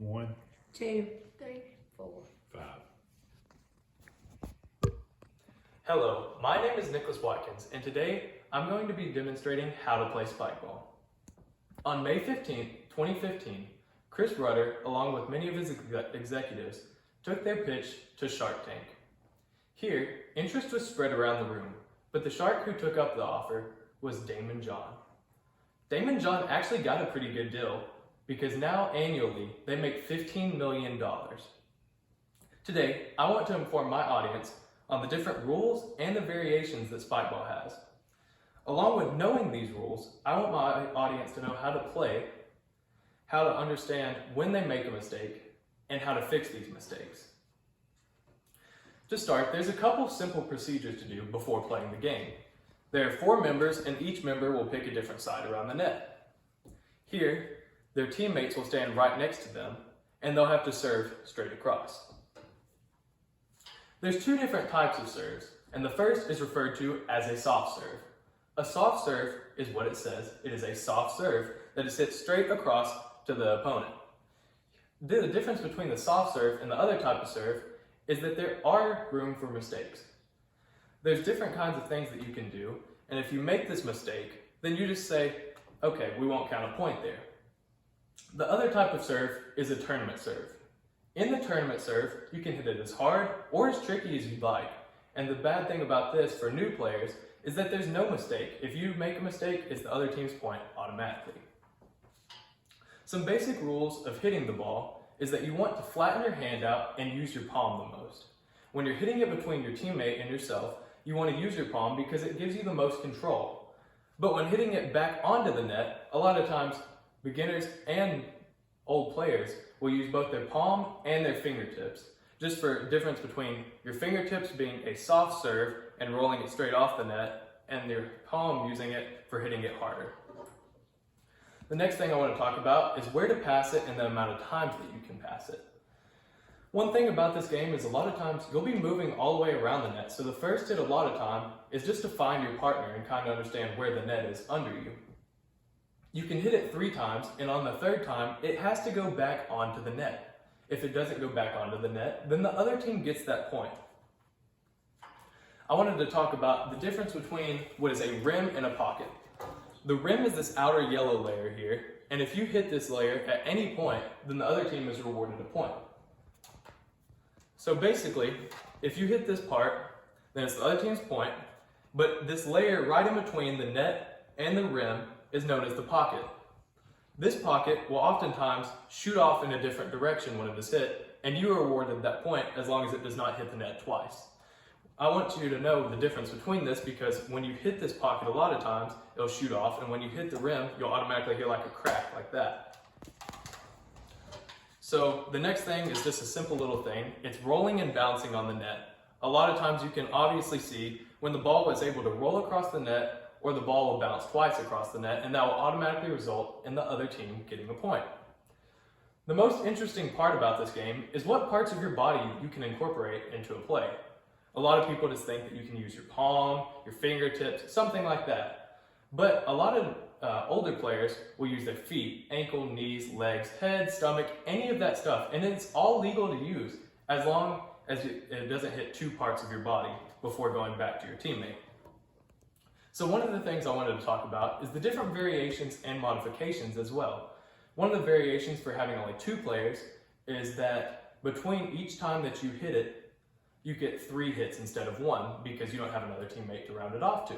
1, 2, 3, 4. 5. Hello, my name is Nicholas Watkins, and today I'm going to be demonstrating how to play spikeball. On May 15, 2015, Chris Rudder, along with many of his executives, took their pitch to Shark Tank. Here, interest was spread around the room, but the shark who took up the offer was Damon John. Damon John actually got a pretty good deal because now annually they make $15 million. Today, I want to inform my audience on the different rules and the variations that spikeball has. Along with knowing these rules, I want my audience to know how to play, how to understand when they make a mistake, and how to fix these mistakes. To start, there's a couple simple procedures to do before playing the game. There are 4 members, and each member will pick a different side around the net. Here, their teammates will stand right next to them, and they'll have to serve straight across. There's 2 different types of serves, and the first is referred to as a soft serve. A soft serve is what it says. It is a soft serve that sits straight across to the opponent. The difference between the soft serve and the other type of serve is that there are room for mistakes. There's different kinds of things that you can do, and if you make this mistake, then you just say, okay, we won't count a point there. The other type of serve is a tournament serve. In the tournament serve, you can hit it as hard or as tricky as you'd like. And the bad thing about this for new players is that there's no mistake. If you make a mistake, it's the other team's point automatically. Some basic rules of hitting the ball is that you want to flatten your hand out and use your palm the most. When you're hitting it between your teammate and yourself, you want to use your palm because it gives you the most control. But when hitting it back onto the net, a lot of times beginners and old players will use both their palm and their fingertips, just for difference between your fingertips being a soft serve and rolling it straight off the net, and your palm using it for hitting it harder. The next thing I want to talk about is where to pass it and the amount of times that you can pass it. One thing about this game is a lot of times you'll be moving all the way around the net, so the first hit a lot of time is just to find your partner and kind of understand where the net is under you. You can hit it 3 times, and on the 3rd time, it has to go back onto the net. If it doesn't go back onto the net, then the other team gets that point. I wanted to talk about the difference between what is a rim and a pocket. The rim is this outer yellow layer here, and if you hit this layer at any point, then the other team is rewarded a point. So basically, if you hit this part, then it's the other team's point, but this layer right in between the net and the rim is known as the pocket. This pocket will oftentimes shoot off in a different direction when it is hit, and you are awarded that point as long as it does not hit the net twice. I want you to know the difference between this because when you hit this pocket a lot of times, it'll shoot off, and when you hit the rim, you'll automatically hear like a crack like that. So the next thing is just a simple little thing. It's rolling and bouncing on the net. A lot of times you can obviously see when the ball is able to roll across the net or the ball will bounce twice across the net, and that will automatically result in the other team getting a point. The most interesting part about this game is what parts of your body you can incorporate into a play. A lot of people just think that you can use your palm, your fingertips, something like that. But a lot of older players will use their feet, ankle, knees, legs, head, stomach, any of that stuff. And it's all legal to use as long as it doesn't hit 2 parts of your body before going back to your teammate. So one of the things I wanted to talk about is the different variations and modifications as well. One of the variations for having only 2 players is that between each time that you hit it, you get 3 hits instead of 1 because you don't have another teammate to round it off to.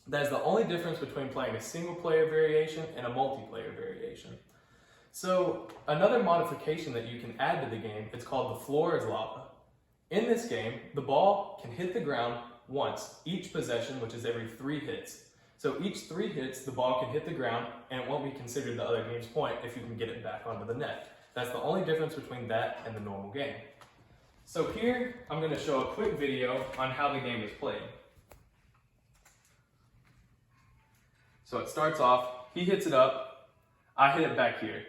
That is the only difference between playing a single player variation and a multiplayer variation. So another modification that you can add to the game, it's called the floor is lava. In this game, the ball can hit the ground once each possession, which is every 3 hits. So each 3 hits, the ball can hit the ground and it won't be considered the other team's point if you can get it back onto the net. That's the only difference between that and the normal game. So here, I'm going to show a quick video on how the game is played. So it starts off, he hits it up, I hit it back here.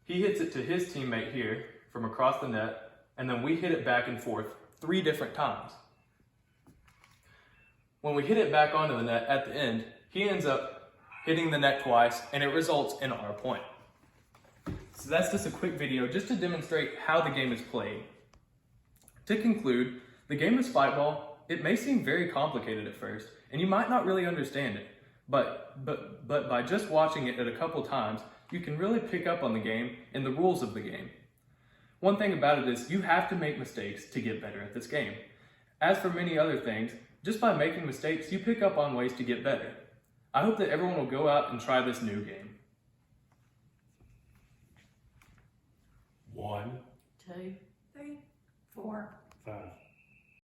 He hits it to his teammate here from across the net, and then we hit it back and forth 3 different times. When we hit it back onto the net at the end, he ends up hitting the net twice, and it results in our point. So that's just a quick video just to demonstrate how the game is played. To conclude, the game of Spiteball, it may seem very complicated at first, and you might not really understand it, but by just watching it a couple times, you can really pick up on the game and the rules of the game. One thing about it is you have to make mistakes to get better at this game. As for many other things, just by making mistakes, you pick up on ways to get better. I hope that everyone will go out and try this new game. 1, 2, 3, 4. 5.